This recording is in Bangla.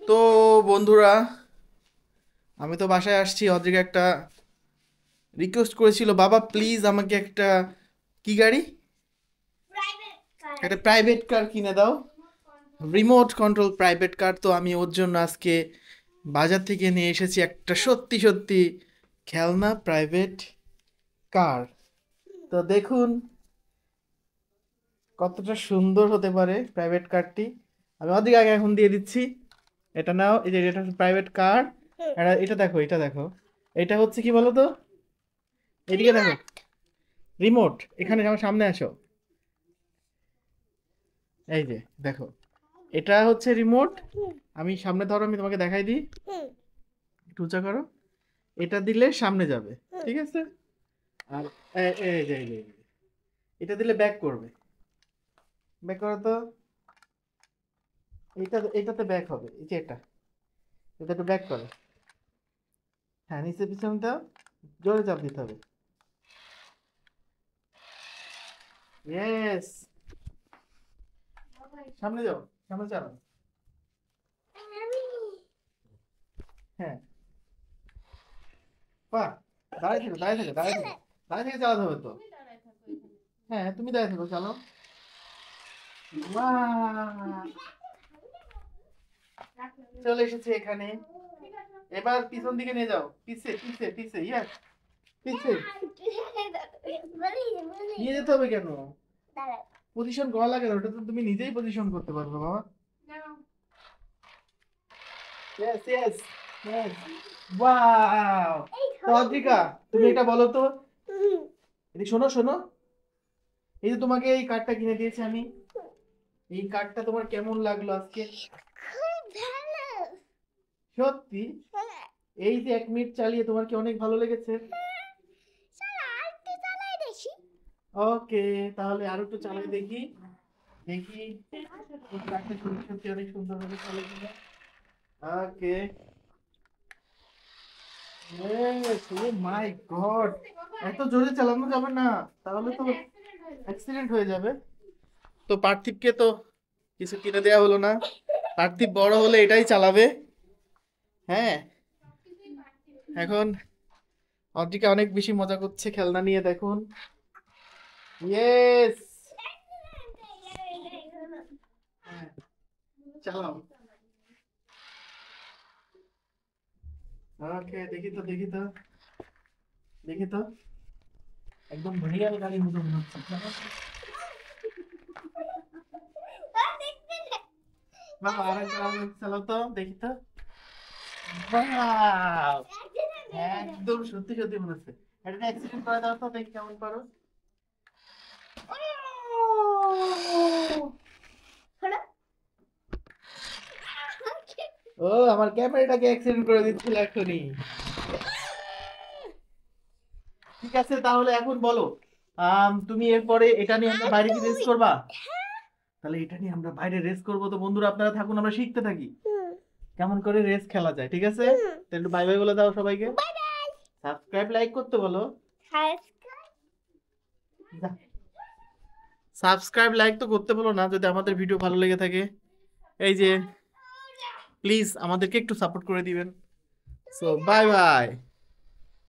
তো বন্ধুরা, আমি তো বাসায় আসছি। অদ্রিক একটা রিকোয়েস্ট করেছিল, বাবা প্লিজ আমাকে একটা কি গাড়ি, একটা প্রাইভেট কার কিনে দাও, রিমোট কন্ট্রোল প্রাইভেট কার। তো আমি ওর জন্য আজকে বাজার থেকে নিয়ে এসেছি একটা সত্যি সত্যি খেলনা প্রাইভেট কার। তো দেখুন কতটা সুন্দর হতে পারে প্রাইভেট কারটি। আমি অধিক আগে এখন দিয়ে দিচ্ছি। এটা নাও, এই যে এটা প্রাইভেট কার। এটা এটা দেখো, এটা দেখো, এটা হচ্ছে কি বলো তো, এদিকে দেখো, রিমোট। এখানে আমার সামনে আসো, এই যে দেখো, এটা হচ্ছে রিমোট। আমি সামনে ধরো, আমি তোমাকে দেখাই দিই, একটু উঁচা করো। এটা দিলে সামনে যাবে, ঠিক আছে। আর এই যে এটা দিলে ব্যাক করবে। ব্যাক করো তো, এটাতে ব্যাক হবে, এই যে এটা, এটা একটু ব্যাক করো। হ্যাঁ, নিচে পিছনটা জোরে চাপ দিতে হবে। ইয়েস, সামনে যাও, সামনে চালাও। হ্যাঁ, বাহ, দাঁড়ায় থাকো, দাঁড়ায় থাকো, দাঁড়ায় থাকো, দাঁড়ায় থেকে চালাতে হবে তো। হ্যাঁ, তুমি দাঁড়ায় থাকো, চালাও। বাহ, চলে এসেছে এখানে। এবার পিছন দিকে নিয়ে যাও, পিছে পিছে পিছে, ইয়েস, পিছে। নিয়ে যেতে হবে কেন? পজিশন করা লাগে না, ওটা তো তুমি নিজেই পজিশন করতে পারবে বাবা। Yes yes yes, wow. তো অদ্রিকা, তুমি এটা বলো তো, এদিকে শোনো শোনো, এই যে তোমাকে এই কার্ডটা কিনে দিয়েছি আমি, এই কার্ডটা তোমার কেমন লাগলো আজকে? খুব ভালো। সত্যি? এই যে 1 মিনিট চালিয়ে তোমার কি অনেক ভালো লেগেছে? চলো আরেকটু চালাই দেখি। ওকে, তাহলে আরো একটু চালাই দেখি, দেখি এই কার্ডটা সত্যি সত্যি অনেক সুন্দর ভাবে চলে কিনা। ওকে, ও মাই গড, এত জোরে চালানো যাবে না, তাহলে তো অ্যাক্সিডেন্ট হয়ে যাবে। তো পার্থিবকে তো কিছু কিনে দেওয়া হলো না। পার্থিব বড় হলে এটাই চালাবে। হ্যাঁ, এখন অদ্রিকা অনেক বেশি মজা করছে খেলনা নিয়ে, দেখুন। ইয়েস, চালাও। ওকে, দেখি তো দেখি তো দেখি তো, একদম রিয়েল গাড়ির মতো মনে হচ্ছে। বাবা আরেকবার চালাও তো দেখি তো। বাহ, একদম সত্যি সত্যি মনে হচ্ছে। এটা অ্যাক্সিডেন্ট করে দাও তো, দেখি কেমন পারো। ও, আমার ক্যামেরাটাকে অ্যাক্সিডেন্ট করে দিচ্ছিল এখনই। ঠিক আছে, তাহলে এখন বলো, তুমি এরপরে এটা নিয়ে আমরা বাইরে কি রেস করবা? তাহলে এটা নিয়ে আমরা বাইরে রেস করবো। তো বন্ধুরা আপনারা থাকুন, আমরা শিখতে থাকি কেমন করে রেস খেলা যায়, ঠিক আছে। তো একটু বাই বাই বলে দাও সবাইকে, বাই বাই। সাবস্ক্রাইব লাইক করতে বলো। সাবস্ক্রাইব লাইক তো করতে বলো না, যদি আমাদের ভিডিও ভালো লেগে থাকে। এই যে প্লিজ আমাদেরকে একটু সাপোর্ট করে দিবেন। So bye bye.